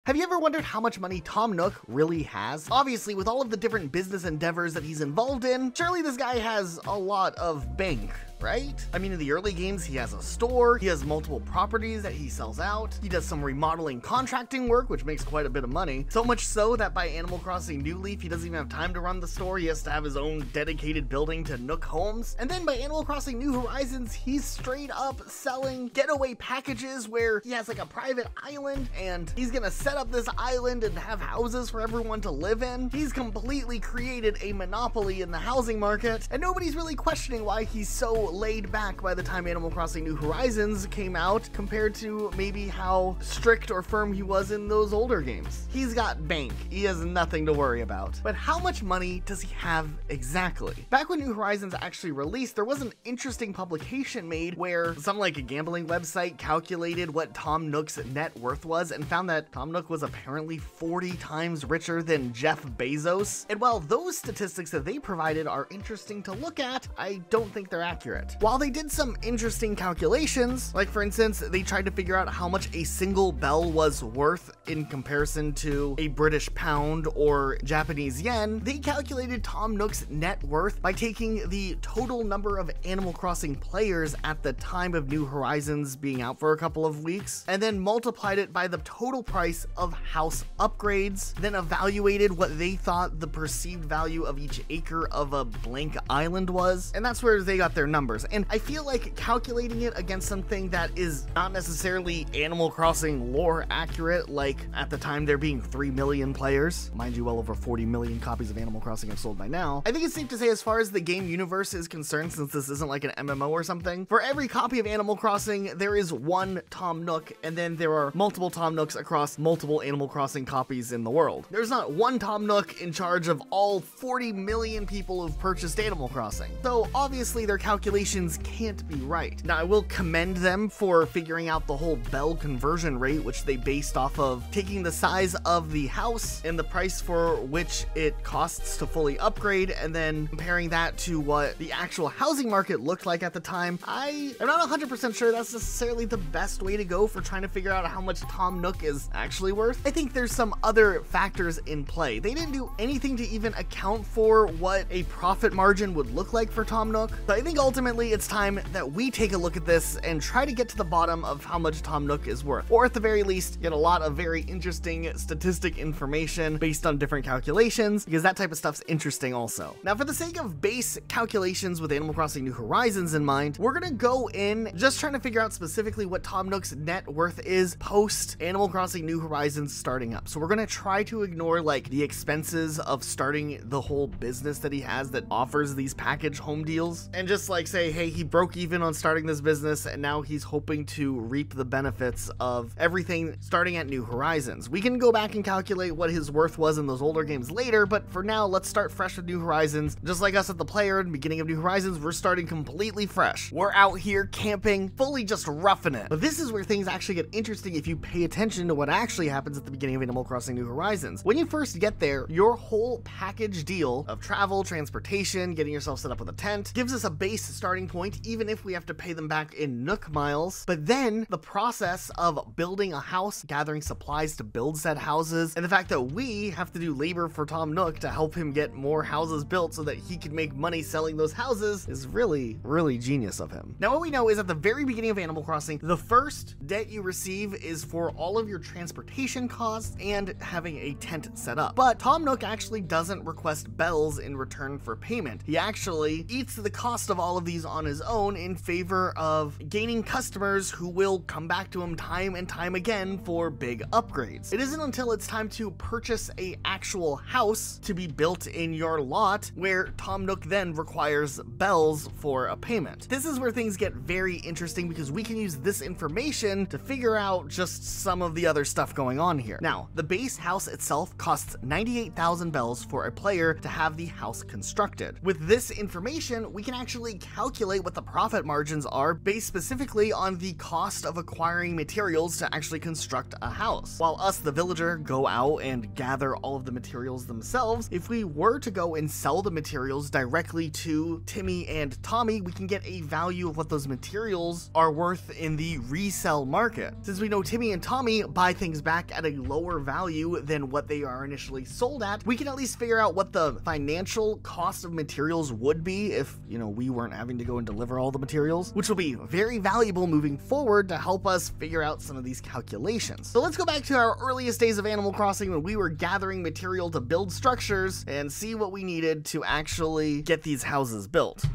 Have you ever wondered how much money Tom Nook really has? Obviously, with all of the different business endeavors that he's involved in, surely this guy has a lot of bank, right? I mean, in the early games, he has a store, he has multiple properties that he sells out, he does some remodeling contracting work, which makes quite a bit of money. So much so that by Animal Crossing New Leaf, he doesn't even have time to run the store, he has to have his own dedicated building to Nook homes. And then by Animal Crossing New Horizons, he's straight up selling getaway packages where he has like a private island, and he's gonna set up this island and have houses for everyone to live in. He's completely created a monopoly in the housing market, and nobody's really questioning why he's so laid back by the time Animal Crossing New Horizons came out compared to maybe how strict or firm he was in those older games. He's got bank, he has nothing to worry about. But how much money does he have exactly? Back when New Horizons actually released, there was an interesting publication made where some like a gambling website calculated what Tom Nook's net worth was and found that Tom Nook was apparently 40 times richer than Jeff Bezos. And while those statistics that they provided are interesting to look at, I don't think they're accurate. While they did some interesting calculations, like for instance, they tried to figure out how much a single bell was worth in comparison to a British pound or Japanese yen, they calculated Tom Nook's net worth by taking the total number of Animal Crossing players at the time of New Horizons being out for a couple of weeks, and then multiplied it by the total price of house upgrades, then evaluated what they thought the perceived value of each acre of a blank island was, and that's where they got their numbers. And I feel like calculating it against something that is not necessarily Animal Crossing lore accurate, like at the time there being 3 million players, mind you, well over 40 million copies of Animal Crossing have sold by now. I think it's safe to say, as far as the game universe is concerned, since this isn't like an MMO or something, for every copy of Animal Crossing, there is one Tom Nook, and then there are multiple Tom Nooks across multiple Animal Crossing copies in the world. There's not one Tom Nook in charge of all 40 million people who've purchased Animal Crossing. So obviously their calculations can't be right. Now, I will commend them for figuring out the whole bell conversion rate, which they based off of taking the size of the house and the price for which it costs to fully upgrade, and then comparing that to what the actual housing market looked like at the time. I am not 100% sure that's necessarily the best way to go for trying to figure out how much Tom Nook is actually worth. I think there's some other factors in play. They didn't do anything to even account for what a profit margin would look like for Tom Nook. So I think ultimately it's time that we take a look at this and try to get to the bottom of how much Tom Nook is worth, or at the very least get a lot of very interesting statistic information based on different calculations, because that type of stuff's interesting also. Now, for the sake of base calculations with Animal Crossing New Horizons in mind, we're gonna go in just trying to figure out specifically what Tom Nook's net worth is post Animal Crossing New Horizons starting up. So we're gonna try to ignore like the expenses of starting the whole business that he has that offers these package home deals, and just like say, hey, he broke even on starting this business and now he's hoping to reap the benefits of everything starting at New Horizons. We can go back and calculate what his worth was in those older games later, but for now, let's start fresh with New Horizons. Just like us at the player in the beginning of New Horizons, we're starting completely fresh. We're out here camping, fully just roughing it. But this is where things actually get interesting if you pay attention to what actually happens at the beginning of Animal Crossing New Horizons. When you first get there, your whole package deal of travel, transportation, getting yourself set up with a tent, gives us a base starting point, even if we have to pay them back in Nook miles. But then the process of building a house, gathering supplies to build said houses, and the fact that we have to do labor for Tom Nook to help him get more houses built so that he can make money selling those houses is really, really genius of him. Now, what we know is at the very beginning of Animal Crossing, the first debt you receive is for all of your transportation costs and having a tent set up. But Tom Nook actually doesn't request bells in return for payment. He actually eats the cost of all of these on his own in favor of gaining customers who will come back to him time and time again for big upgrades. It isn't until it's time to purchase a actual house to be built in your lot where Tom Nook then requires bells for a payment. This is where things get very interesting because we can use this information to figure out just some of the other stuff going on here. Now, the base house itself costs 98,000 bells for a player to have the house constructed. With this information, we can actually calculate what the profit margins are based specifically on the cost of acquiring materials to actually construct a house. While us, the villager, go out and gather all of the materials themselves, if we were to go and sell the materials directly to Timmy and Tommy, we can get a value of what those materials are worth in the resale market. Since we know Timmy and Tommy buy things back at a lower value than what they are initially sold at, we can at least figure out what the financial cost of materials would be if, we weren't having to go and deliver all the materials, which will be very valuable moving forward to help us figure out some of these calculations. So let's go back to our earliest days of Animal Crossing when we were gathering material to build structures and see what we needed to actually get these houses built.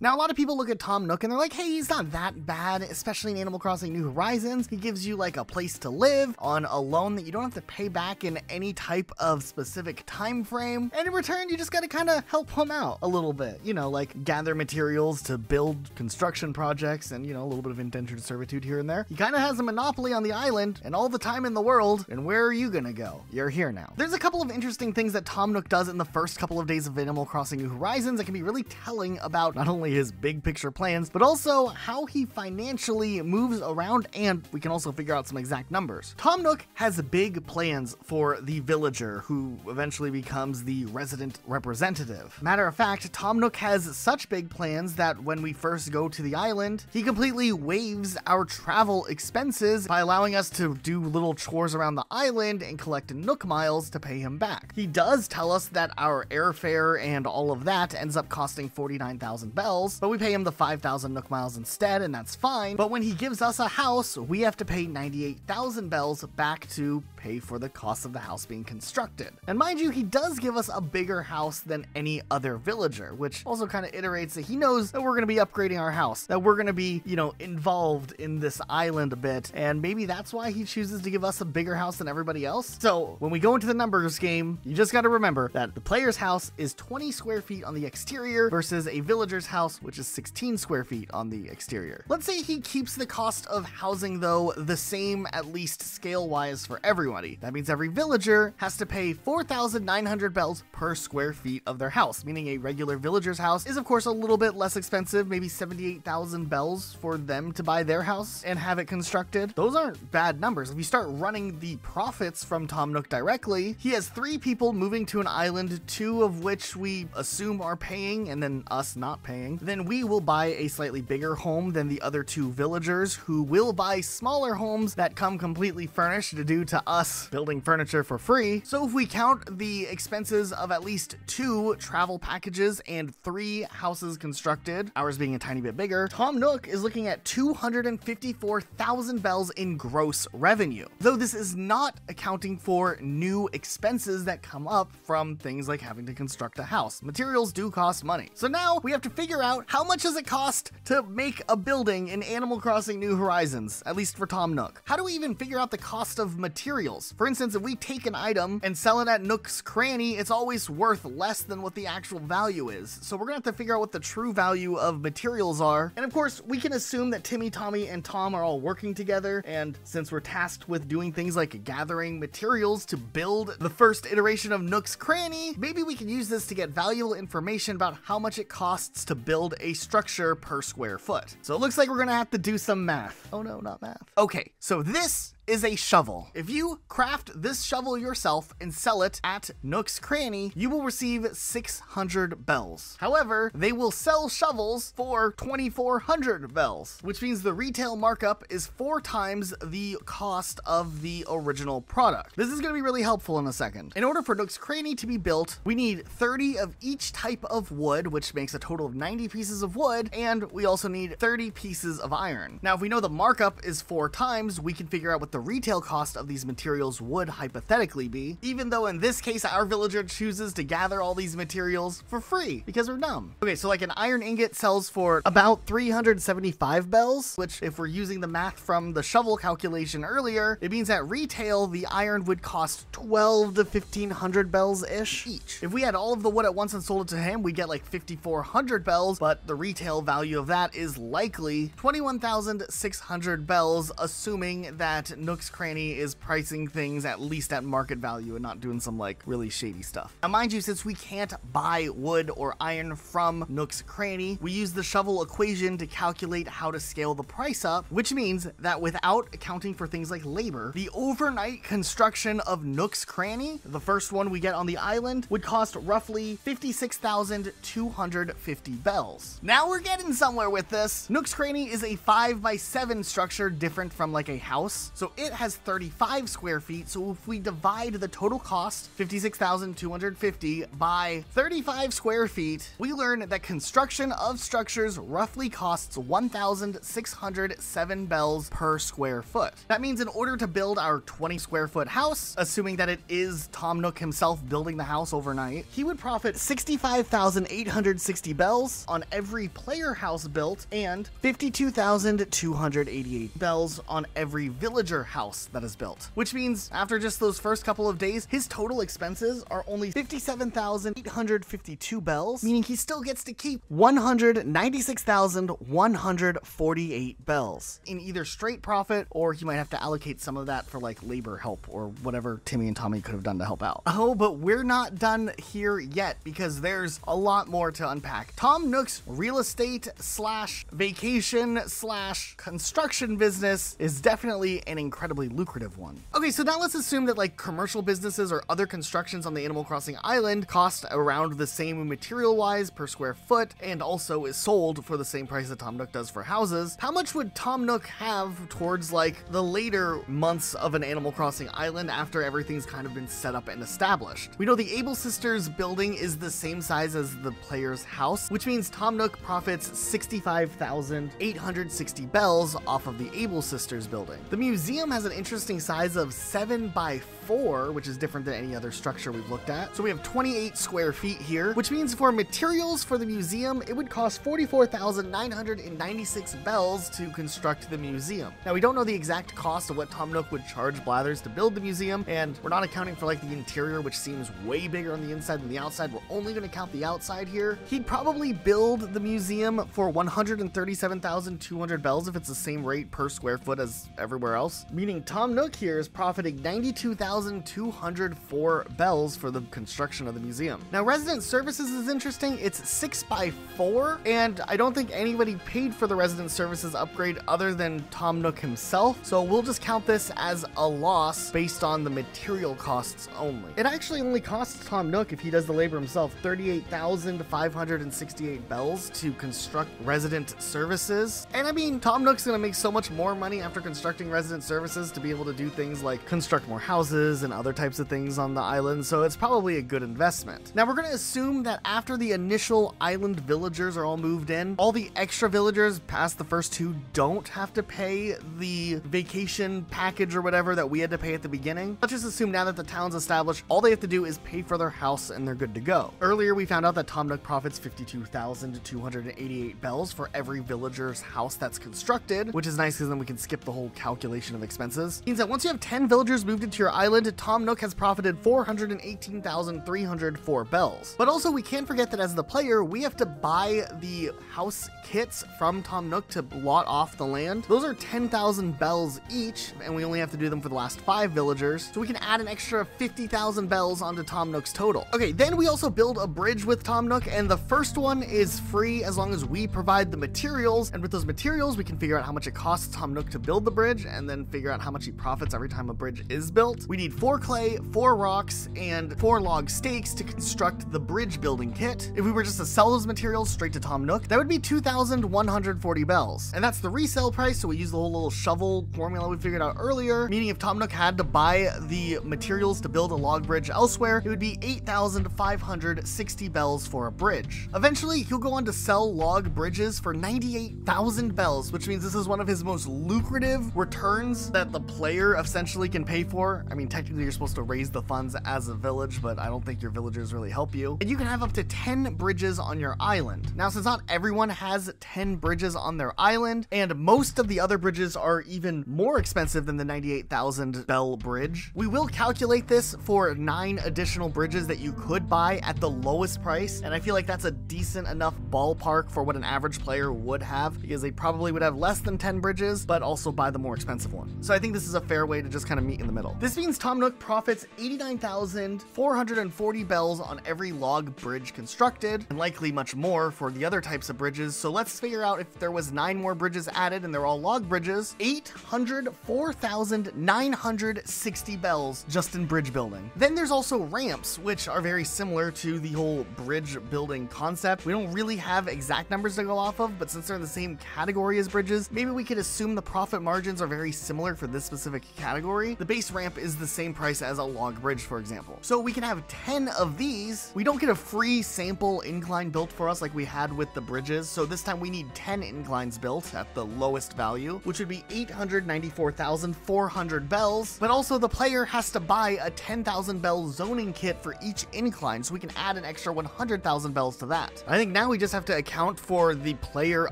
Now, a lot of people look at Tom Nook and they're like, hey, he's not that bad, especially in Animal Crossing New Horizons. He gives you like a place to live on a loan that you don't have to pay back in any type of specific time frame. And in return, you just got to kind of help him out a little bit, like gather materials to build construction projects and, a little bit of indentured servitude here and there. He kind of has a monopoly on the island and all the time in the world. And where are you going to go? You're here now. There's a couple of interesting things that Tom Nook does in the first couple of days of Animal Crossing New Horizons that can be really telling about not only his big picture plans, but also how he financially moves around, and we can also figure out some exact numbers. Tom Nook has big plans for the villager, who eventually becomes the resident representative. Matter of fact, Tom Nook has such big plans that when we first go to the island, he completely waives our travel expenses by allowing us to do little chores around the island and collect Nook miles to pay him back. He does tell us that our airfare and all of that ends up costing 49,000 bells, but we pay him the 5,000 Nook miles instead, and that's fine. But when he gives us a house, we have to pay 98,000 bells back to pay for the cost of the house being constructed. And mind you, he does give us a bigger house than any other villager, which also kind of iterates that he knows that we're going to be upgrading our house, that we're going to be, involved in this island a bit, and maybe that's why he chooses to give us a bigger house than everybody else. So when we go into the numbers game, you just got to remember that the player's house is 20 square feet on the exterior versus a villager's house, which is 16 square feet on the exterior. Let's say he keeps the cost of housing, though, the same, at least scale-wise, for everybody. That means every villager has to pay 4,900 bells per square feet of their house, meaning a regular villager's house is, of course, a little bit less expensive, maybe 78,000 bells for them to buy their house and have it constructed. Those aren't bad numbers. If you start running the profits from Tom Nook directly, he has 3 people moving to an island, 2 of which we assume are paying, and then us not paying. Then we will buy a slightly bigger home than the other 2 villagers, who will buy smaller homes that come completely furnished due to us building furniture for free. So if we count the expenses of at least 2 travel packages and 3 houses constructed, ours being a tiny bit bigger, Tom Nook is looking at 254,000 bells in gross revenue. Though this is not accounting for new expenses that come up from things like having to construct a house. Materials do cost money. So now we have to figure out how much does it cost to make a building in Animal Crossing New Horizons, at least for Tom Nook. How do we even figure out the cost of materials? For instance, if we take an item and sell it at Nook's Cranny, it's always worth less than what the actual value is. So we're gonna have to figure out what the true value of materials are. And of course, we can assume that Timmy, Tommy, and Tom are all working together. And since we're tasked with doing things like gathering materials to build the first iteration of Nook's Cranny, maybe we can use this to get valuable information about how much it costs to build a structure per square foot. So it looks like we're gonna have to do some math. Oh no, not math. Okay, so this is a shovel. If you craft this shovel yourself and sell it at Nook's Cranny, you will receive 600 bells. However, they will sell shovels for 2,400 bells, which means the retail markup is 4 times the cost of the original product. This is going to be really helpful in a second. In order for Nook's Cranny to be built, we need 30 of each type of wood, which makes a total of 90 pieces of wood, and we also need 30 pieces of iron. Now, if we know the markup is 4 times, we can figure out what the retail cost of these materials would hypothetically be, even though in this case our villager chooses to gather all these materials for free because we're dumb. Okay, so like an iron ingot sells for about 375 bells, which if we're using the math from the shovel calculation earlier, it means at retail the iron would cost 12 to 1,500 bells ish each. If we had all of the wood at once and sold it to him, we get like 5,400 bells, but the retail value of that is likely 21,600 bells, assuming that Nook's Cranny is pricing things at least at market value and not doing some like really shady stuff. Now mind you, since we can't buy wood or iron from Nook's Cranny, we use the shovel equation to calculate how to scale the price up, which means that without accounting for things like labor, the overnight construction of Nook's Cranny, the first one we get on the island, would cost roughly 56,250 bells. Now we're getting somewhere with this. Nook's Cranny is a 5x7 structure, different from like a house. So it has 35 square feet. So if we divide the total cost, 56,250 by 35 square feet, we learn that construction of structures roughly costs 1,607 bells per square foot. That means in order to build our 20 square foot house, assuming that it is Tom Nook himself building the house overnight, he would profit 65,860 bells on every player house built and 52,288 bells on every villager house that is built. Which means after just those first couple of days, his total expenses are only 57,852 bells, meaning he still gets to keep 196,148 bells in either straight profit, or he might have to allocate some of that for like labor help or whatever Timmy and Tommy could have done to help out. Oh, but we're not done here yet because there's a lot more to unpack. Tom Nook's real estate slash vacation slash construction business is definitely an incredibly lucrative one. Okay, so now let's assume that like commercial businesses or other constructions on the Animal Crossing island cost around the same material wise per square foot and also is sold for the same price that Tom Nook does for houses. How much would Tom Nook have towards like the later months of an Animal Crossing island after everything's kind of been set up and established? We know the Able Sisters building is the same size as the player's house, which means Tom Nook profits 65,860 bells off of the Able Sisters building. The museum has an interesting size of 7x4, which is different than any other structure we've looked at. So we have 28 square feet here, which means for materials for the museum, it would cost 44,996 bells to construct the museum. Now we don't know the exact cost of what Tom Nook would charge Blathers to build the museum, and we're not accounting for like the interior, which seems way bigger on the inside than the outside. We're only going to count the outside here. He'd probably build the museum for 137,200 bells if it's the same rate per square foot as everywhere else, meaning Tom Nook here is profiting 92,204 bells for the construction of the museum. Now resident services is interesting. It's 6x4, and I don't think anybody paid for the resident services upgrade other than Tom Nook himself, so we'll just count this as a loss based on the material costs only. It actually only costs Tom Nook, if he does the labor himself, 38,568 bells to construct resident services. And I mean, Tom Nook's gonna make so much more money after constructing resident services to be able to do things like construct more houses and other types of things on the island, so it's probably a good investment. Now we're gonna assume that after the initial island villagers are all moved in, all the extra villagers past the first two don't have to pay the vacation package or whatever that we had to pay at the beginning. Let's just assume now that the town's established, all they have to do is pay for their house and they're good to go. Earlier we found out that Tom Nook profits 52,288 bells for every villager's house that's constructed, which is nice because then we can skip the whole calculation of expenses. It means that once you have 10 villagers moved into your island, Tom Nook has profited 418,304 bells. But also we can't forget that as the player, we have to buy the house kits from Tom Nook to lot off the land. Those are 10,000 bells each, and we only have to do them for the last 5 villagers, so we can add an extra 50,000 bells onto Tom Nook's total. Okay, then we also build a bridge with Tom Nook, and the first one is free as long as we provide the materials, and with those materials we can figure out how much it costs Tom Nook to build the bridge, and then figure out how much he profits every time a bridge is built. We need 4 clay, 4 rocks, and 4 log stakes to construct the bridge building kit. If we were just to sell those materials straight to Tom Nook, that would be 2,140 bells, and that's the resale price, so we use the whole little shovel formula we figured out earlier, meaning if Tom Nook had to buy the materials to build a log bridge elsewhere, it would be 8,560 bells for a bridge. Eventually, he'll go on to sell log bridges for 98,000 bells, which means this is one of his most lucrative returns that the player essentially can pay for. I mean, technically you're supposed to raise the funds as a village, but I don't think your villagers really help you. And you can have up to 10 bridges on your island. Now, since not everyone has 10 bridges on their island, and most of the other bridges are even more expensive than the 98,000 bell bridge, we will calculate this for 9 additional bridges that you could buy at the lowest price, and I feel like that's a decent enough ballpark for what an average player would have, because they probably would have less than 10 bridges, but also buy the more expensive one. So I think this is a fair way to just kind of meet in the middle. This means Tom Nook profits 89,440 bells on every log bridge constructed, and likely much more for the other types of bridges. So let's figure out, if there was 9 more bridges added and they're all log bridges, 804,960 bells just in bridge building. Then there's also ramps, which are very similar to the whole bridge building concept. We don't really have exact numbers to go off of, but since they're in the same category as bridges, maybe we could assume the profit margins are very similar for this specific category. The base ramp is the same price as a log bridge, for example. So we can have 10 of these. We don't get a free sample incline built for us like we had with the bridges, so this time we need 10 inclines built at the lowest value, which would be 894,400 bells, but also the player has to buy a 10,000 bell zoning kit for each incline, so we can add an extra 100,000 bells to that. I think now we just have to account for the player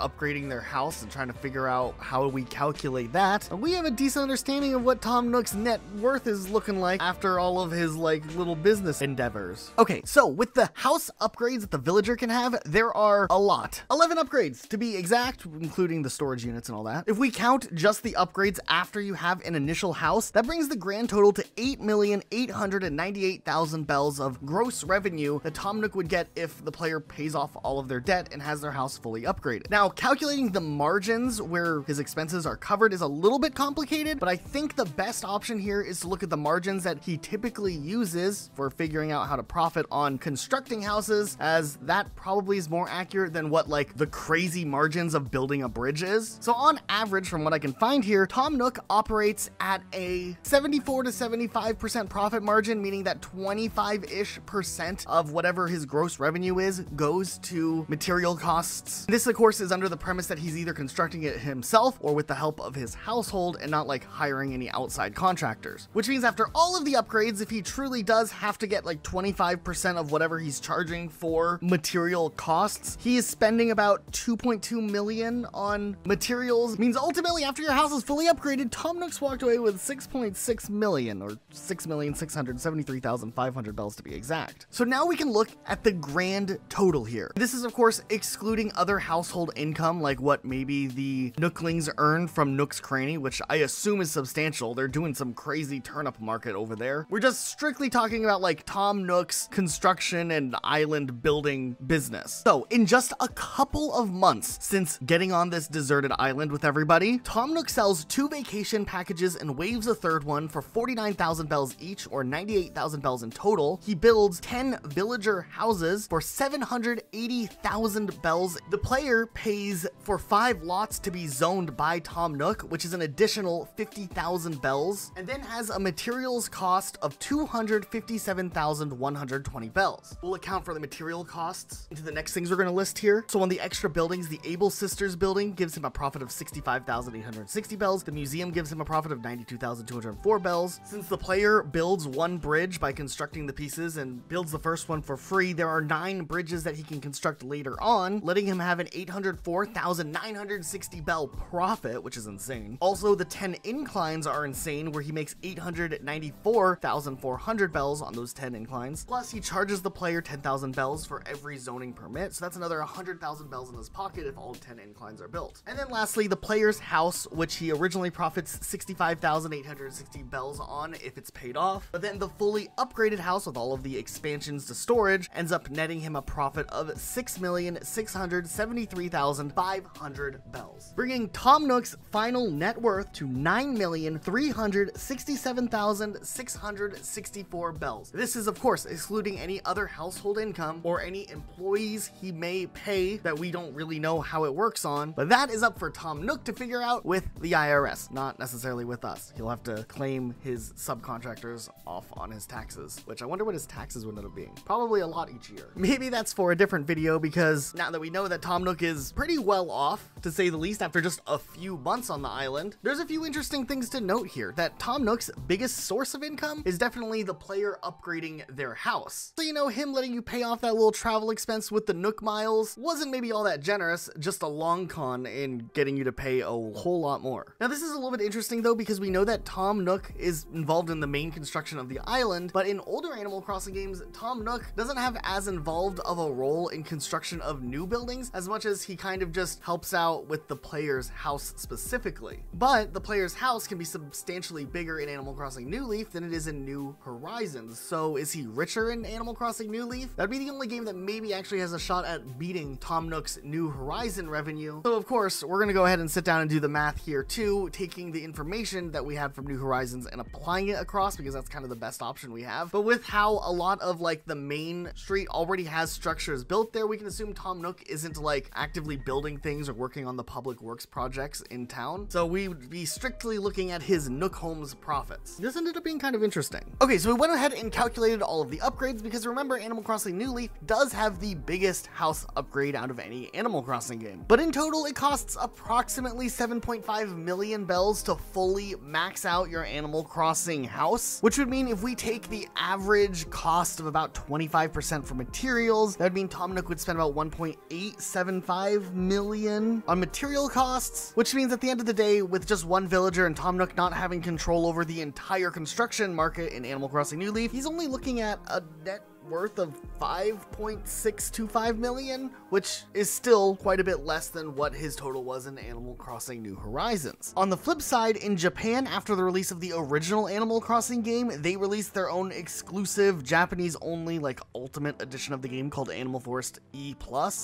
upgrading their house and trying to figure out how we calculate that. We have a decent understanding of what Tom Nook's net worth is looking like after all of his little business endeavors. Okay, so with the house upgrades that the villager can have, there are a lot. 11 upgrades to be exact, including the storage units and all that. If we count just the upgrades after you have an initial house, that brings the grand total to 8,898,000 bells of gross revenue that Tom Nook would get if the player pays off all of their debt and has their house fully upgraded. Now, calculating the margins where his expenses are covered is a little bit complicated, but I think the best option here is to look at the margins that he typically uses for figuring out how to profit on constructing houses, as that probably is more accurate than what the crazy margins of building a bridge is. So on average, from what I can find here, Tom Nook operates at a 74 to 75% profit margin, meaning that 25-ish% of whatever his gross revenue is goes to material costs. This, of course, is under the premise that he's either constructing it himself or with the help of his household and not hiring any outside contractors. Which means after all of the upgrades, if he truly does have to get 25% of whatever he's charging for material costs, he is spending about 2.2 million on materials. Means ultimately, after your house is fully upgraded, Tom Nook's walked away with 6.6 million, or 6,673,500 bells to be exact. So now we can look at the grand total here. This is, of course, excluding other household income, like what maybe the Nooklings earn from Nook's Cranny, which I assume is substantial. They're doing some crazy turnip market over there. We're just strictly talking about Tom Nook's construction and island building business. So in just a couple of months since getting on this deserted island with everybody, Tom Nook sells 2 vacation packages and waves a third one for 49,000 bells each, or 98,000 bells in total. He builds 10 villager houses for 780,000 bells. The player pays for 5 lots to be zoned by Tom Nook, which is an additional 50,000 bells, and then has a materials cost of 257,120 bells. We'll account for the material costs into the next things we're going to list here. So on the extra buildings, the Able Sisters building gives him a profit of 65,860 bells. The museum gives him a profit of 92,204 bells. Since the player builds 1 bridge by constructing the pieces and builds the first one for free, there are 9 bridges that he can construct later on, letting him have an 804,960 bell profit, which is insane. Also, the 10 inclines are insane, where he makes 894,400 bells on those 10 inclines. Plus, he charges the player 10,000 bells for every zoning permit, so that's another 100,000 bells in his pocket if all 10 inclines are built. And then lastly, the player's house, which he originally profits 65,860 bells on if it's paid off, but then the fully upgraded house with all of the expansions to storage ends up netting him a profit of 6,673,500 bells, bringing Tom Nook's final net worth to 9,367,664 bells. This is, of course, excluding any other household income or any employees he may pay that we don't really know how it works on, but that is up for Tom Nook to figure out with the IRS, not necessarily with us. He'll have to claim his subcontractors off on his taxes, which I wonder what his taxes would end up being. Probably a lot each year. Maybe that's for a different video, because now that we know that Tom Nook is pretty well off, to say the least, after just a few months on the island, there's a few interesting things to note here. That Tom Nook's biggest source of income is definitely the player upgrading their house. So, him letting you pay off that little travel expense with the Nook miles wasn't maybe all that generous, just a long con in getting you to pay a whole lot more. Now, this is a little bit interesting though, because we know that Tom Nook is involved in the main construction of the island, but in older Animal Crossing games, Tom Nook doesn't have as involved of a role in construction of new buildings as much as he kind of just helps out with the player's house specifically. But the player's house can be substantially bigger in Animal Crossing New Leaf than it is in New Horizons. So is he richer in Animal Crossing New Leaf? That'd be the only game that maybe actually has a shot at beating Tom Nook's New Horizon revenue. So of course, we're gonna go ahead and sit down and do the math here too, taking the information that we had from New Horizons and applying it across, because that's kind of the best option we have. But with how a lot of like the main street already has structures built there, we can assume Tom Nook isn't like actively building things or working on the public works projects in town. So we would be strictly looking at his Nook Homes profits. This ended up being kind of interesting. Okay, so we went ahead and calculated all of the upgrades, because remember, Animal Crossing New Leaf does have the biggest house upgrade out of any Animal Crossing game. But in total, it costs approximately 7.5 million bells to fully max out your Animal Crossing house, which would mean if we take the average cost of about 25% for materials, that would mean Tom Nook would spend about 1.875 million on material costs, which means at the end of the day, with just one villager and Tom Nook not having control over the entire construction market in Animal Crossing New Leaf, he's only looking at a net worth of 5.625 million, which is still quite a bit less than what his total was in Animal Crossing New Horizons. On the flip side, in Japan, after the release of the original Animal Crossing game, they released their own exclusive Japanese-only like ultimate edition of the game called Animal Forest E+,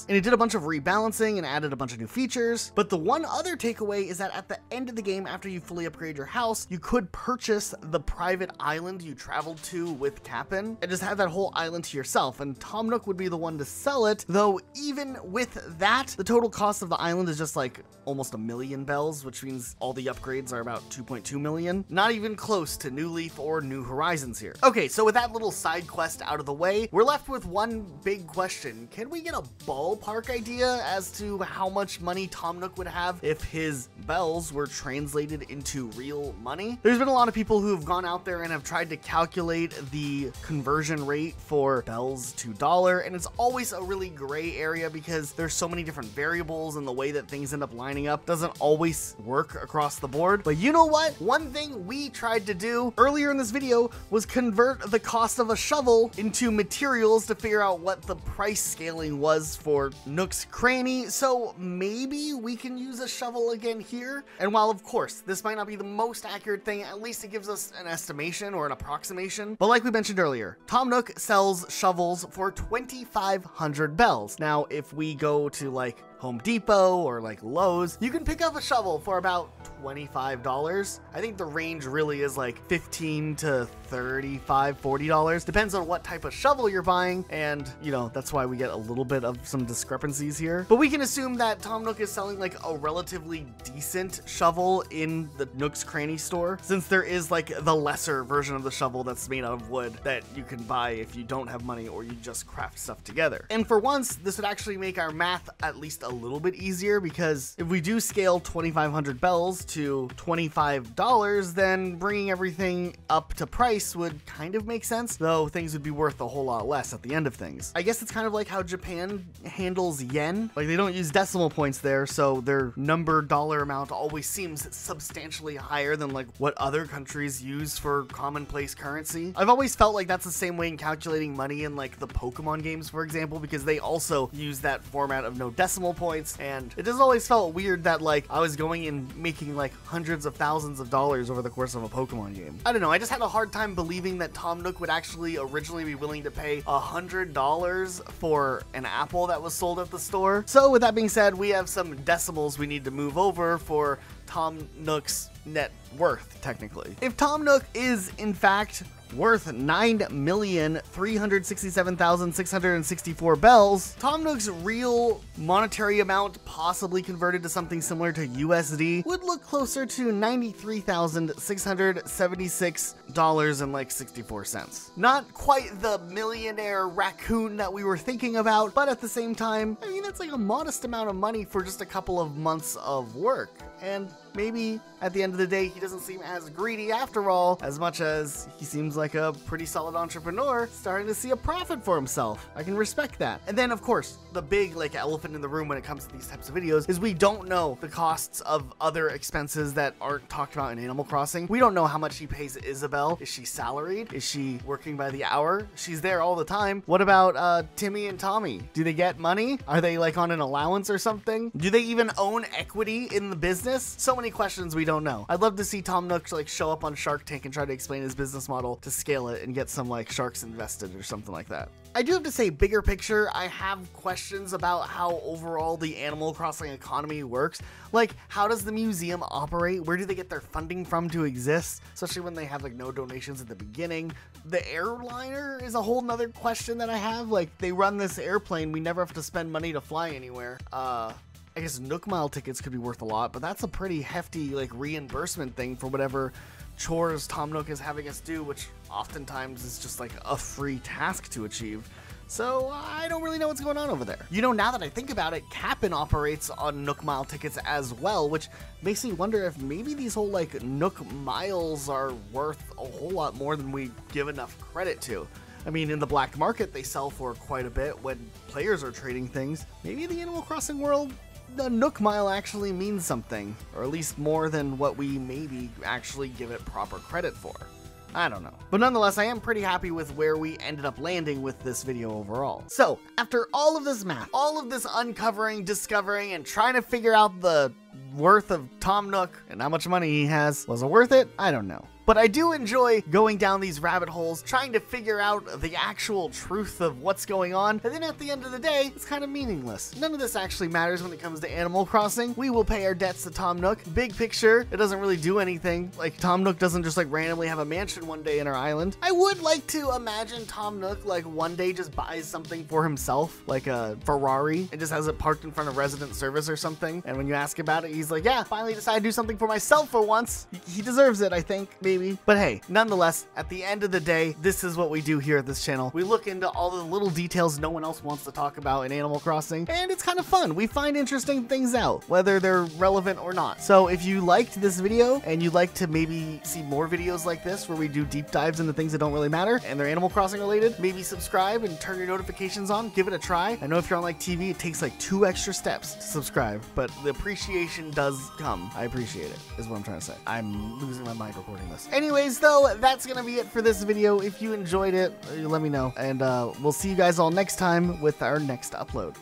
and it did a bunch of rebalancing and added a bunch of new features. But the one other takeaway is that at the end of the game, after you fully upgrade your house, you could purchase the private island you traveled to with Cap'n and just have that whole island to yourself, and Tom Nook would be the one to sell it, though even with that, the total cost of the island is just like almost 1 million bells, which means all the upgrades are about 2.2 million. Not even close to New Leaf or New Horizons here. Okay, so with that little side quest out of the way, we're left with one big question. Can we get a ballpark idea as to how much money Tom Nook would have if his bells were translated into real money? There's been a lot of people who have gone out there and have tried to calculate the conversion rate for bells to dollar, and it's always a really gray area because there's so many different variables, and the way that things end up lining up doesn't always work across the board. But you know what? One thing we tried to do earlier in this video was convert the cost of a shovel into materials to figure out what the price scaling was for Nook's Cranny, so maybe we can use a shovel again here. And while of course this might not be the most accurate thing, at least it gives us an estimation or an approximation. But like we mentioned earlier, Tom Nook sells shovels for 2,500 bells. Now, if we go to like Home Depot or like Lowe's, you can pick up a shovel for about $25. I think the range really is like $15 to $35, $40. Depends on what type of shovel you're buying, and you know, that's why we get a little bit of some discrepancies here. But we can assume that Tom Nook is selling like a relatively decent shovel in the Nook's Cranny store, since there is like the lesser version of the shovel that's made out of wood that you can buy if you don't have money or you just craft stuff together. And for once, this would actually make our math at least a little bit easier, because if we do scale 2,500 bells to $25, then bringing everything up to price would kind of make sense, though things would be worth a whole lot less at the end of things. I guess it's kind of like how Japan handles yen. Like, they don't use decimal points there, so their number dollar amount always seems substantially higher than like what other countries use for commonplace currency. I've always felt like that's the same way in calculating money in like the Pokemon games, for example, because they also use that format of no decimal points, and it just always felt weird that like I was going and making like hundreds of thousands of dollars over the course of a Pokemon game. I don't know, I just had a hard time believing that Tom Nook would actually originally be willing to pay $100 for an apple that was sold at the store. So with that being said, we have some decimals we need to move over for Tom Nook's net worth, technically. If Tom Nook is in fact worth 9,367,664 bells, Tom Nook's real monetary amount, possibly converted to something similar to USD, would look closer to $93,676.64. Not quite the millionaire raccoon that we were thinking about, but at the same time, I mean, that's like a modest amount of money for just a couple of months of work. And maybe at the end of the day, he doesn't seem as greedy after all, as much as he seems like a pretty solid entrepreneur starting to see a profit for himself. I can respect that. And then of course, the big like elephant in the room when it comes to these types of videos is we don't know the costs of other expenses that aren't talked about in Animal Crossing. We don't know how much he pays Isabelle. Is she salaried? Is she working by the hour? She's there all the time. What about Timmy and Tommy? Do they get money? Are they like on an allowance or something? Do they even own equity in the business? So many many questions we don't know. I'd love to see Tom Nook like show up on Shark Tank and try to explain his business model to scale it and get some like sharks invested or something like that. I do have to say, bigger picture, I have questions about how overall the Animal Crossing economy works. Like, how does the museum operate? Where do they get their funding from to exist? Especially when they have like no donations at the beginning. The airliner is a whole nother question that I have. Like, they run this airplane, we never have to spend money to fly anywhere. I guess Nook Mile tickets could be worth a lot, but that's a pretty hefty like reimbursement thing for whatever chores Tom Nook is having us do, which oftentimes is just like a free task to achieve. So I don't really know what's going on over there. You know, now that I think about it, Cap'n operates on Nook Mile tickets as well, which makes me wonder if maybe these whole like Nook Miles are worth a whole lot more than we give enough credit to. I mean, in the black market, they sell for quite a bit when players are trading things. Maybe the Animal Crossing world, the Nook Mile actually means something, or at least more than what we maybe actually give it proper credit for. I don't know. But nonetheless, I am pretty happy with where we ended up landing with this video overall. So, after all of this math, all of this uncovering, discovering, and trying to figure out the worth of Tom Nook and how much money he has, was it worth it? I don't know. But I do enjoy going down these rabbit holes, trying to figure out the actual truth of what's going on, and then at the end of the day, it's kind of meaningless. None of this actually matters when it comes to Animal Crossing. We will pay our debts to Tom Nook. Big picture, it doesn't really do anything. Like, Tom Nook doesn't just like randomly have a mansion one day in our island. I would like to imagine Tom Nook like one day just buys something for himself, like a Ferrari, and just has it parked in front of resident service or something. And when you ask about it, he's like, yeah, finally decided to do something for myself for once. He deserves it, I think, maybe. But hey, nonetheless, at the end of the day, this is what we do here at this channel. We look into all the little details no one else wants to talk about in Animal Crossing, and it's kind of fun. We find interesting things out, whether they're relevant or not. So if you liked this video and you'd like to maybe see more videos like this where we do deep dives into things that don't really matter and they're Animal Crossing related, maybe subscribe and turn your notifications on. Give it a try. I know if you're on like TV, it takes like 2 extra steps to subscribe, but the appreciation does come. I appreciate it, is what I'm trying to say. I'm losing my mind recording this. Anyways, though, that's gonna be it for this video. If you enjoyed it, let me know, and we'll see you guys all next time with our next upload.